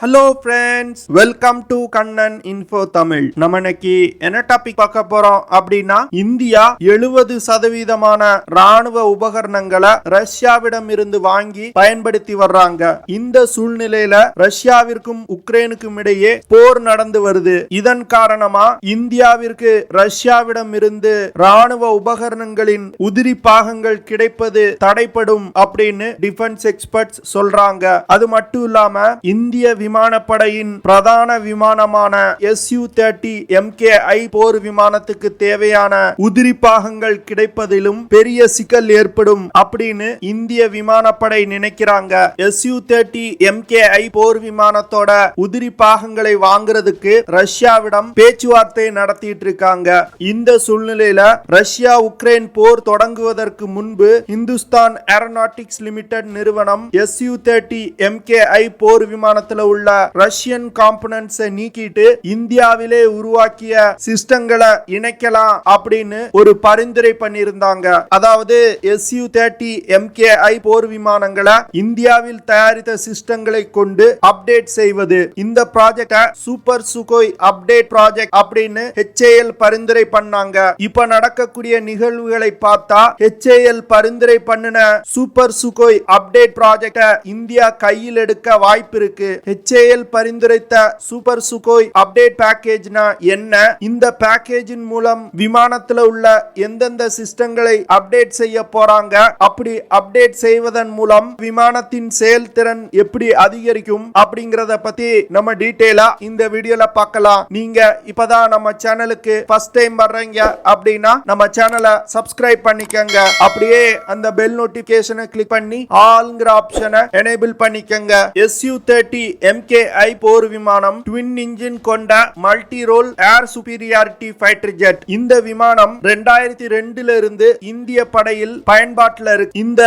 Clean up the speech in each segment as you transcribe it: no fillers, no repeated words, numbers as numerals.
Hello friends, welcome to Kannan info Tamil. நம்ம இன்னைக்கு என்ன டாபிக் பார்க்க போறோம் அப்படின்னா, இந்தியா 70% ராணுவ உபகரணங்களை ரஷ்யாவிடம் இருந்து வாங்கி பயன்படுத்தி வர்றாங்க. இந்த சூழ்நிலையில ரஷ்யாவிற்கும் உக்ரைனுக்கும் இடையே போர் நடந்து வருது. இதன் காரணமா இந்தியாவிற்கு ரஷ்யாவிடம் இருந்து ராணுவ உபகரணங்களின் உதிரி பாகங்கள் கிடைப்பது தடைப்படும் அப்படின்னு டிஃபென்ஸ் எக்ஸ்பர்ட்ஸ் சொல்றாங்க. அது மட்டும் இல்லாம இந்திய விமானப்படையின் பிரதான விமானமான SU-30mki போர் விமானத்துக்கு தேவையான உதிரி பாகங்கள் கிடைப்பதிலும் பெரிய சிக்கல் ஏற்படும் அப்படின்னு இந்திய விமானப்படை நினைக்கிறாங்க. SU-30mki போர் விமானத்தோட உதிரி பாகங்களை வாங்குறதுக்கு ரஷ்யாவிடம் பேச்சுவார்த்தை நடத்திட்டு இருக்காங்க. இந்த சூழ்நிலையில ரஷ்யா உக்ரைன் போர் தொடங்குவதற்கு முன்பு இந்துஸ்தான் ஏரோநாட்டிக்ஸ் லிமிடெட் நிறுவனம் SU-30mki போர் விமானத்தில் உள்ள ரஷ்யன் காம்பனன்ட்ஸை நீக்கிட்டு இந்தியாவிலே உருவாக்கிய சிஸ்டங்களை இணைக்கலாம் அப்படின்னு ஒரு பரிந்துரை பண்ணியிருந்தாங்க. அதாவது SU-30mki போர் விமானங்களை இந்தியாவில் தயாரித்த சிஸ்டங்களை கொண்டு அப்டேட் செய்வது. இந்த ப்ராஜெக்ட சூப்பர் சுகோய் அப்டேட் ப்ராஜெக்ட் அப்படின்னு HAL பரிந்துரை பண்ணாங்க. இப்ப நடக்கக்கூடிய நிகழ்வுகளை பார்த்தா HAL பரிந்துரை பண்ணின சூப்பர் சுகோய் அப்டேட் ப்ராஜெக்ட இந்தியா கையில் எடுக்க வாய்ப்பு இருக்கு. HAL பரிந்துரைத்த சூப்பர் சுகோய் அப்டேட் பேக்கேஜ்னா என்ன? இந்த பேக்கேஜின் மூலம் விமானத்தில் உள்ள எந்தெந்த சிஸ்டங்களை அப்டேட் செய்ய போறாங்க? அப்படி அப்டேட் செய்வதன் மூலம் விமானத்தின் செயல்திறன் எப்படி அதிகரிக்கும் அப்படிங்கறத பத்தி நம்ம டீடைலா இந்த வீடியோல பார்க்கலாம். நீங்க இப்பதான் நம்ம சேனலுக்கு ஃபர்ஸ்ட் டைம் வர்றீங்க அப்படின்னா நம்ம சேனலை சப்ஸ்கிரைப் பண்ணிக்கங்க. அப்படியே அந்த பெல் நோட்டிபிகேஷனை கிளிக் பண்ணி ஆல்ங்கிற ஆப்ஷனை எனேபிள் பண்ணிக்கங்க. SU-30mki போர் விமானம் ட்வின் இன்ஜின் கொண்ட மல்டி ரோல் ஏர் சுப்பீரியாரிட்டி ஃபைட்டர் ஜெட். இந்த விமானம் 2002 இருந்து இந்திய படையில் பயன்பாட்டில் இருக்கு. இந்த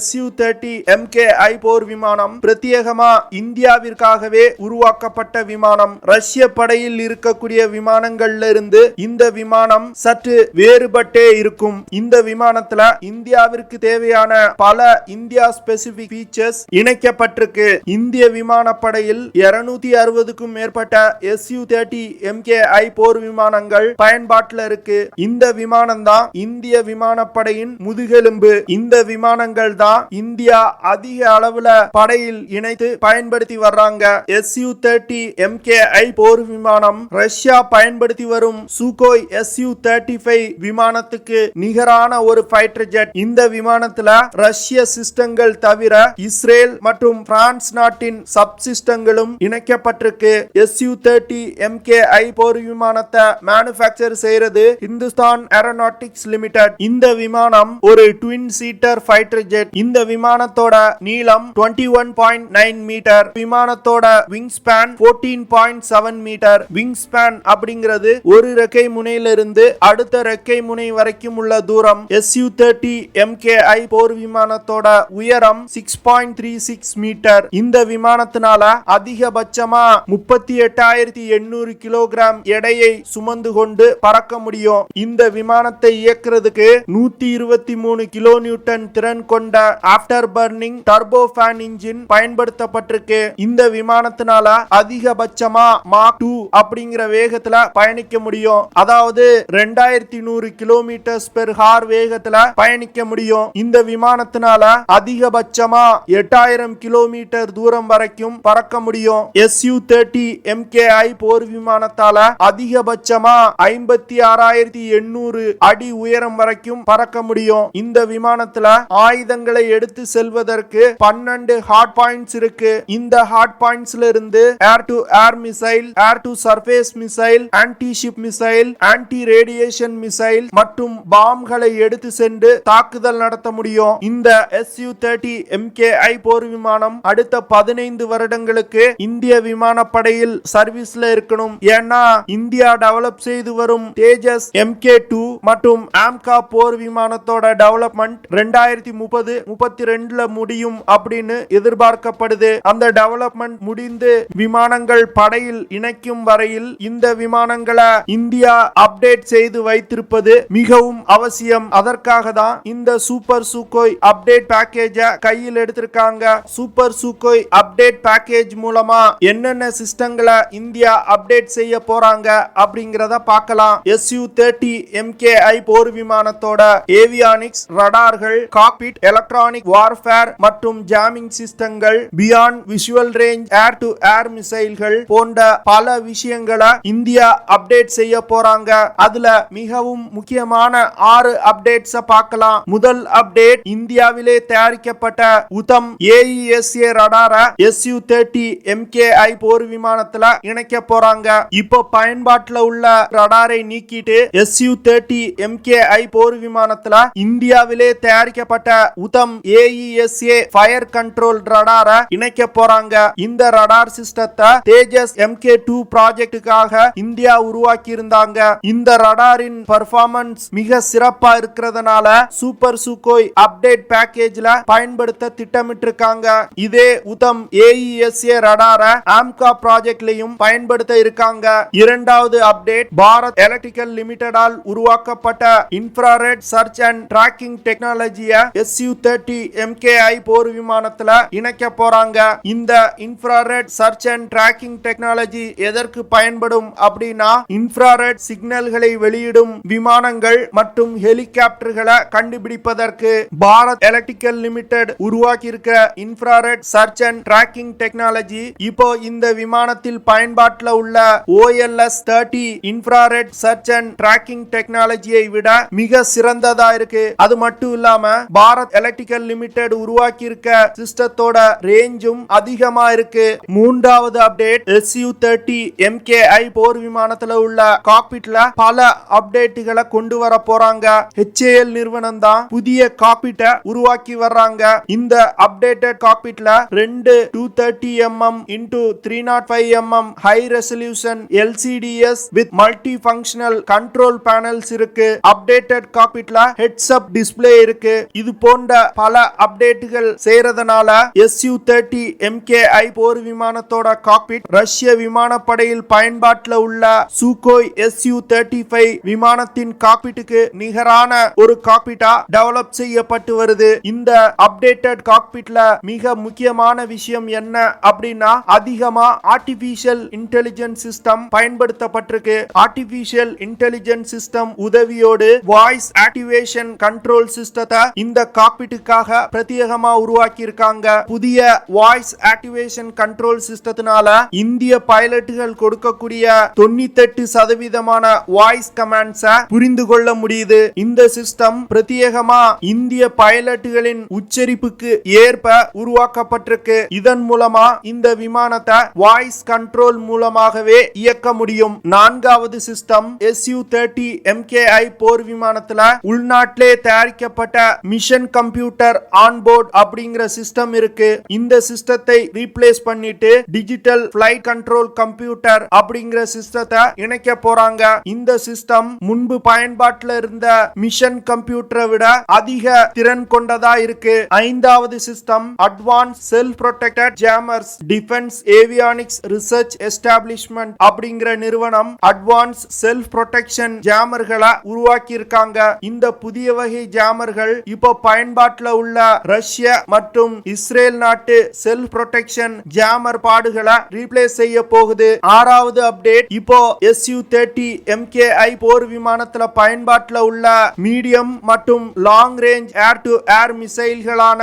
SU-30mki போர் விமானம் பிரத்யேகமா இந்தியாவிற்காகவே உருவாக்கப்பட்ட விமானம். ரஷ்ய படையில் இருக்கக்கூடிய விமானங்கள்ல இருந்து இந்த விமானம் சற்று வேறுபட்டே இருக்கும். இந்த விமானத்துல இந்தியாவிற்கு தேவையான பல இந்தியா ஸ்பெசிபிக் ஃபீச்சர்ஸ் இணைக்கப்பட்டிருக்கு. இந்திய விமானப்படையில் 260க்கும் மேற்பட்ட SU-30mki போர் விமானங்கள் பயன்பாட்டில் இருக்கு. இந்த விமானம் தான் இந்திய விமானப்படையின் முதுகெலும்பு. இந்த விமானங்கள் தான் இந்தியா அதிக அளவுல படையில் இணைத்து பயன்படுத்தி வர்றாங்க. SU-30mki போர் விமானம் ரஷ்யா பயன்படுத்தி வரும் சுகோய் SU-35 விமானத்துக்கு நிகரான ஒரு ஃபைட்டர் ஜெட். இந்த விமானத்துல ரஷ்ய சிஸ்டங்கள் தவிர இஸ்ரேல் மற்றும் பிரான்ஸ் நாட்டின் சப் சிஸ்டங்களும் இணைக்கப்பட்டிருக்கு. SU-30mki போர் விமானத்தை மேனுஃபேக்சர் செய்யறது இந்துஸ்தான் ஏரோநாட்டிக்ஸ் லிமிடெட். இந்த விமானம் ஒரு ட்வின் சீட்டர் ஃபைட்டர் ஜெட். இந்த விமானத்தோட நீளம் 21.9 மீட்டர். விமானத்தோட wing span 14.7 metre. Wing span அப்படிங்கிறது ஒரு ரெக்கை முனையிலிருந்து அடுத்த ரெக்கை முனை வரைக்கும் உள்ள தூரம். SU-30mki போர் விமானத்தோட உயரம் 6.36 மீட்டர். இந்த விமானத்தினால அதிகபட்சமா 38,800 கிலோகிராம் எடையை சுமந்து கொண்டு பறக்க முடியும். இந்த விமானத்தை இயக்குறதுக்கு 123 கிலோ நியூட்டன் திறன் கொண்ட after burning turbo fan engine பயன்படுத்தப்பட்டிருக்கு. இந்த விமானத்தினால அதிகபட்சமா மாக் 2 அப்படிங்கிற வேகத்துல பயணிக்க முடியும். அதாவது 2100 கிலோமீட்டர் பெர் ஹார் வேகத்துல பயணிக்க முடியும். இந்த விமானத்தினால அதிகபட்சமா 8000 கிலோமீட்டர் தூரம் வரைக்கும் பறக்க முடியும். SU-30mki போர் விமானத்தால அதிகபட்சமா 56,800 அடி உயரம் வரைக்கும் பறக்க முடியும். இந்த விமானத்துல ஆயுதங்களை எடுத்து செல்வதற்கு 12 ஹார்ட் பாயிண்ட்ஸ் இருக்கு. இந்த ஹார்ட் பாயிண்ட்ஸ்ல இருந்து air to air missile, air to surface missile, anti ship missile, anti radiation missile மற்றும் பாம்களை எடுத்து சென்று தாக்குதல் நடத்த முடியும். இந்த SU-30mki போர் விமானம் அடுத்த 15 வருடங்களுக்கு இந்திய விமானப்படையில் சர்வீஸ்ல இருக்கணும். ஏன்னா இந்தியா டெவலப் செய்து வரும் தேஜஸ் MK2 மற்றும் ஆம்கா போர் விமானத்தோட டெவலப்மெண்ட் 2030-32ல முடியும் அப்படின்னு எதிர்பார்க்கப்படுது. அந்த டெவலப்மெண்ட் முடிந்து விமானங்கள் படையில் இணைக்கும் வரையில் இந்த விமானங்களை இந்தியா அப்டேட் செய்து வைத்திருப்பது மிகவும் அவசியம். அதற்காக தான் இந்த சூப்பர் சுகோய் அப்டேட் பேக்கேஜ கையில் எடுத்திருக்காங்க. சூப்பர் சுகோய் அப்டேட் பேக்கேஜ் மூலமா என்னென்ன சிஸ்டங்களை இந்தியா அப்டேட் செய்ய போறாங்க அப்படிங்கறத பார்க்கலாம். SU-30mki போர் விமானத்தோட ஏவியானிக்ஸ், ரடார்கள், காக்பிட், எலக்ட்ரானிக் வார்ஃபேர் மற்றும் ஜாமிங் சிஸ்டங்கள், beyond visual range air to air மிசைல்கள் போன்ற பல விஷயங்களை இந்தியா அப்டேட் செய்ய போறாங்க. அதுல மிகவும் முக்கியமான 6 அப்டேட்ஸ் பார்க்கலாம். முதல் அப்டேட், இந்தியாவிலே தயாரிக்கப்பட்ட உத்தம் AESA ரடார SU-30mki போர் விமானத்துல இணைக்க போறாங்க. இப்போ பயன்பாட்டுல உள்ள ரடாரை நீக்கிட்டு SU-30mki போர் விமானத்துல இந்தியாவிலே தயாரிக்கப்பட்ட உத்தம் AESA ஃபயர் கண்ட்ரோல் ரடார இணைக்க போறாங்க. இந்த ரடார் சிஸ்டத்தை தேஜஸ் MK2 ப்ராஜெக்டுக்காக இந்தியா உருவாக்கி இருந்தாங்க. இந்த ரடாரின் பெர்ஃபார்மன்ஸ் மிக சிறப்பா இருக்கிறதுனால சூப்பர் சுக்கோய் அப்டேட் பேக்கேஜ்ல பயன்படுத்த திட்டமிட்டிருக்காங்க. இதே உத்தம் AESA ரடார ஆம்கா ப்ராஜெக்ட்லயும் பயன்படுத்த இருக்காங்க. இரண்டாவது அப்டேட், பாரத் எலக்ட்ரிக்கல் லிமிடெடால் உருவாக்கப்பட்ட இன்ஃப்ராரெட் சர்ச் அண்ட் டிராக்கிங் டெக்னாலஜிய SU-30mki போர் விமானத்துல இணைக்க போறாங்க. இந்த infrared search and tracking technology எதற்கு பயன்படும் அப்படின்னா, இன்ஃப்ராரெட் சிக்னல்களை வெளியிடும் விமானங்கள் மற்றும் ஹெலிகாப்டர்களை கண்டுபிடிப்பதற்கு பாரத் எலக்ட்ரிக்கல் லிமிடெட் உருவாக்கி இருக்கிற infrared search and tracking technology இப்போ இந்த விமானத்தில் பயன்பாட்டில் உள்ள OLS-30 infrared search and tracking டெக்னாலஜியை விட மிக சிறந்ததா இருக்கு. அது மட்டும் இல்லாம பாரத் எலக்ட்ரிக்கல் லிமிடெட் உருவாக்கி இருக்க சிஸ்டத்தோட ரேஞ்சும் அதிகமா இருக்கு. மூன்றாவது அப்டேட், SU-30mki போர் விமானத்துல உள்ள காக்பிட்ல பல அப்டேட்டுகளை கொண்டு வர போறாங்க. HAL நிறுவனம் தான் புதிய காக்பிட்டை உருவாக்கி வர்றாங்க. இந்த அப்டேட்டட் காக்பிட்ல 2 230mm x 305mm high resolution LCDs with multi functional control panels இருக்கு. அப்டேட்டட் காக்பிட்ல ஹெட்ஸ் அப் டிஸ்ப்ளே இருக்கு. இது போன்ற பல அப்டேட்டுகள் செய்யறதுனால SU-30mki போர் விமானத்தோட காக்பிட் ரஷ்ய விமானப்படையில் பயன்பாட்டில் உள்ள சுக்கோய் SU-35 விமானத்தின் காக்பிட்டுக்கு நிகரான ஒரு காக்பிட்டா டெவலப் செய்யப்பட்டு வருது. இந்த அப்டேட்டட் காக்பிட்ல மிக முக்கியமான விஷயம் என்ன அப்படின்னா, அதிகமா ஆர்டிபிஷியல் இன்டெலிஜென்ஸ் சிஸ்டம் பயன்படுத்தப்பட்டிருக்கு. ஆர்டிபிஷியல் இன்டெலிஜென்ஸ் சிஸ்டம் உதவியோடு வாய்ஸ் ஆக்டிவேஷன் கண்ட்ரோல் சிஸ்டத்தை இந்த காக்பிட்டுக்காக பிரத்யேகமா உருவாக்கி இருக்காங்க. புதிய வாய்ஸ் ஆக்டிவேஷன் கண்ட்ரோல் சிஸ்டத்தினால இந்திய பைலட்டுகள் கொடுக்கக்கூடிய 98% வாய்ஸ் கமாண்ட்ஸை புரிந்து கொள்ள முடியுது. இந்த சிஸ்டம் பிரத்யேகமா இந்திய பைலட்டுகளின் உச்சரிப்புக்கு ஏற்ப உருவாக்கப்பட்டிருக்கு. இதன் மூலமா இந்த விமானத்தை வாய்ஸ் கண்ட்ரோல் மூலமாகவே இயக்க முடியும். நான்காவது சிஸ்டம், SU-30mki போர் விமானத்துல உள்நாட்டிலே தயாரிக்கப்பட்ட மிஷன் கம்ப்யூட்டர் ஆன்போர்ட் அப்படிங்கிற சிஸ்டம் இருக்கு. இந்த சிஸ்டத்தை ரீப்ளேஸ் பண்ணிட்டு டிஜிட்டல் ஃபிளைட் கண்ட்ரோல் கம்ப்யூட்டர் அப்படிங்கிற சிஸ்டத்தை இணைக்க போறாங்க. இந்த சிஸ்டம் முன்பு பயன்பாட்டில் இருந்த மிஷன் கம்ப்யூட்டரை விட அதிக திறன் கொண்டதா இருக்கு. ஐந்தாவது சிஸ்டம், advance self protected jammers. Defence avionics research establishment அப்படிங்கிற நிறுவனம் அட்வான்ஸ் செல்ஃப் ப்ரொடெக்ஷன் ஜாமர்களை உருவாக்கி இருக்காங்க. இந்த புதிய வகை ஜாமர்கள் இப்போ பயன்பாட்டில் உள்ள ரஷ்ய மற்றும் இஸ்ரேல் நாட்டு செல்ஃப் ப்ரொடெக்ஷன் ஜாமர் பாடுகளை ரீப்ளேஸ் செய்ய போகுது. ஆறாவது அப்டேட், இப்போ SU-30mki போர் விமானத்துல பயன்பாட்டில் உள்ள மீடியம் மற்றும் long range air to air மிசைல்களான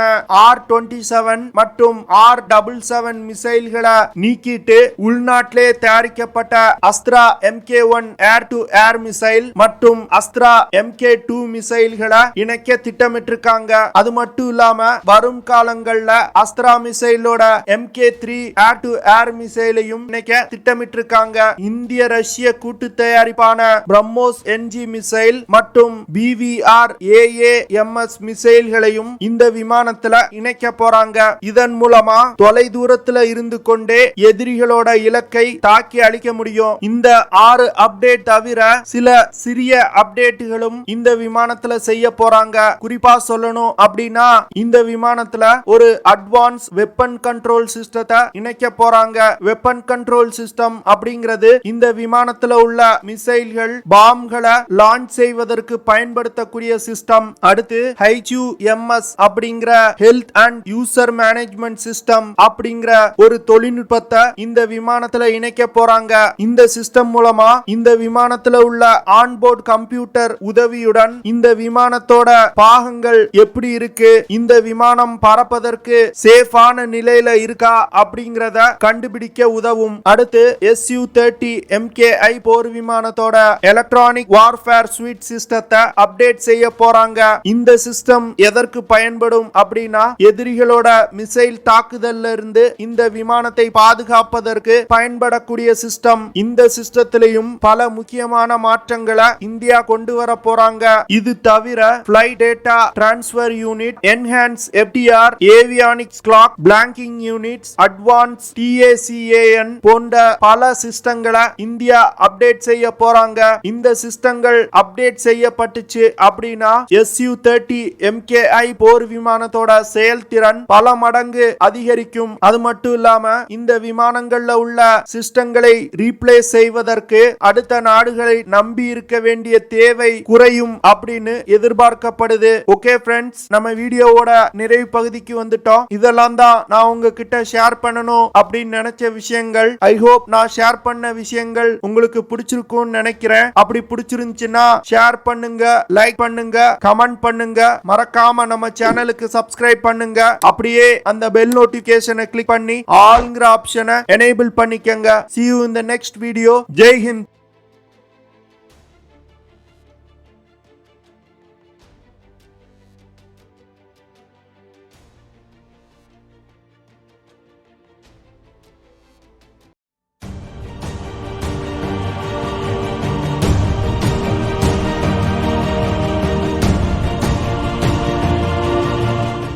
R-27 மற்றும் R-77 மிசைல்களை நீக்கிட்டு உள்நாட்டிலே தயாரிக்கப்பட்ட Astra MK1 air to air missile மற்றும் அஸ்த்ரா MK2 மிசைல்களை இணைக்க திட்டமிட்டிருக்காங்க. அது மட்டும் இல்லாம வரும் காலங்கள்ல அஸ்த்ரா மிசைலோட MK3 ஏர் டு ஏர் மிசைலையும் இணைக்க திட்டமிட்டிருக்காங்க. இந்திய ரஷ்ய கூட்டு தயாரிப்பான பிரம்மோஸ் NG மிசைல் மற்றும் BVR AAMS மிசைல்களையும் இந்த விமானத்துல இணைக்க போறாங்க. இதன் மூலமா தொலை தூரத்துல இருந்து கொண்டே எதிரிகளோட இலக்கை தாக்கி அழிக்க முடியும். இந்த 6 அப்டேட் தவிர சில சிறிய அப்டேட்டுகளும் இந்த விமானத்துல செய்ய போறாங்க. குறிப்பா சொல்லணும் அப்படின்னா, இந்த விமானத்துல ஒரு அட்வான்ஸ் வெப்பன் கண்ட்ரோல் சிஸ்டத்தை இணைக்க போறாங்க. வெப்பன் கண்ட்ரோல் சிஸ்டம் அப்படிங்கிறது இந்த விமானத்துல உள்ள மிசைல்கள் பாம்களை லான்ச் செய்வதற்கு பயன்படுத்தக்கூடிய சிஸ்டம். அடுத்து HUMS அப்படிங்கிற health and user management system அப்படிங்கிற ஒரு தொழில்நுட்பத்தை இந்த விமானத்துல இணைக்க போறாங்க. இந்த சிஸ்டம் மூலமா இந்த விமானத்துல உள்ள ஆன்போர்ட் கம்ப்யூட்டர் உதவியுடன் இந்த விமானத்தோட பாகங்கள் எப்படி இருக்கு, இந்த விமானம் பறப்பதற்கு சேஃபான நிலையில இருக்கா அப்படிங்கறத கண்டுபிடிக்க உதவும். அடுத்து SU-30mki போர் விமானத்தோட எலக்ட்ரானிக் வார்ஃபேர் ஸ்வீட் சிஸ்டத்தை அப்டேட் செய்ய போறாங்க. இந்த சிஸ்டம் எதற்கு பயன்படும் அப்படின்னா எதிரிகளோட மிசைல் தாக்குதல்ல இருந்து இந்த விமானத்தை பாதுகாப்பதற்கு பயன்படக்கூடிய சிஸ்டம். இந்த சிஸ்டத்திலையும் பல முக்கியமான மாற்றங்களை இந்தியா கொண்டு வர போறாங்க. இது தவிர flight data transfer unit, enhance FDR, avionics clock, blanking units, advance TACAN போன்ற பல சிஸ்டங்களை இந்தியா அப்டேட் செய்ய போறாங்க. இந்த சிஸ்டங்கள் அப்டேட் செய்யப்பட்டுச்சு அப்படின்னா SU-30mki போர் விமானத்தோட செயல்திறன் பல மடங்கு அதிகரிக்கும். அது மட்டும் இல்லாம இந்த விமானங்கள்ல உள்ள சிஸ்டங்களை ரீப்ளேஸ் செய்வதற்கு அடுத்த நாடுகளை நம்பி இருக்க வேண்டிய தேவை குறையும் அப்படின்னு எதிர்பார்க்கப்படுது. ஓகே ஃப்ரெண்ட்ஸ், நம்ம வீடியோவோட நிறைவு பகுதிக்கு வந்துட்டோம். இதெல்லாம் தான் நான் உங்ககிட்ட ஷேர் பண்ணணும் அப்படின்னு நினைச்ச விஷயங்கள். ஐ ஹோப் நான் ஷேர் பண்ண விஷயங்கள் உங்களுக்கு பிடிச்சிருக்கும்னு நினைக்கிறேன். அப்படி பிடிச்சிருந்துச்சுன்னா ஷேர் பண்ணுங்க, லைக் பண்ணுங்க, கமெண்ட் பண்ணுங்க. மறக்காம நம்ம சேனலுக்கு சப்ஸ்கிரைப் பண்ணுங்க. அப்படியே அந்த பெல் நோட்டிபிகேஷனை கிளிக் பண்ணி ஆல்ங்கிற ஆப்ஷனை எனேபிள் பண்ணிக்கங்க. See you in the next video. Jai Hind.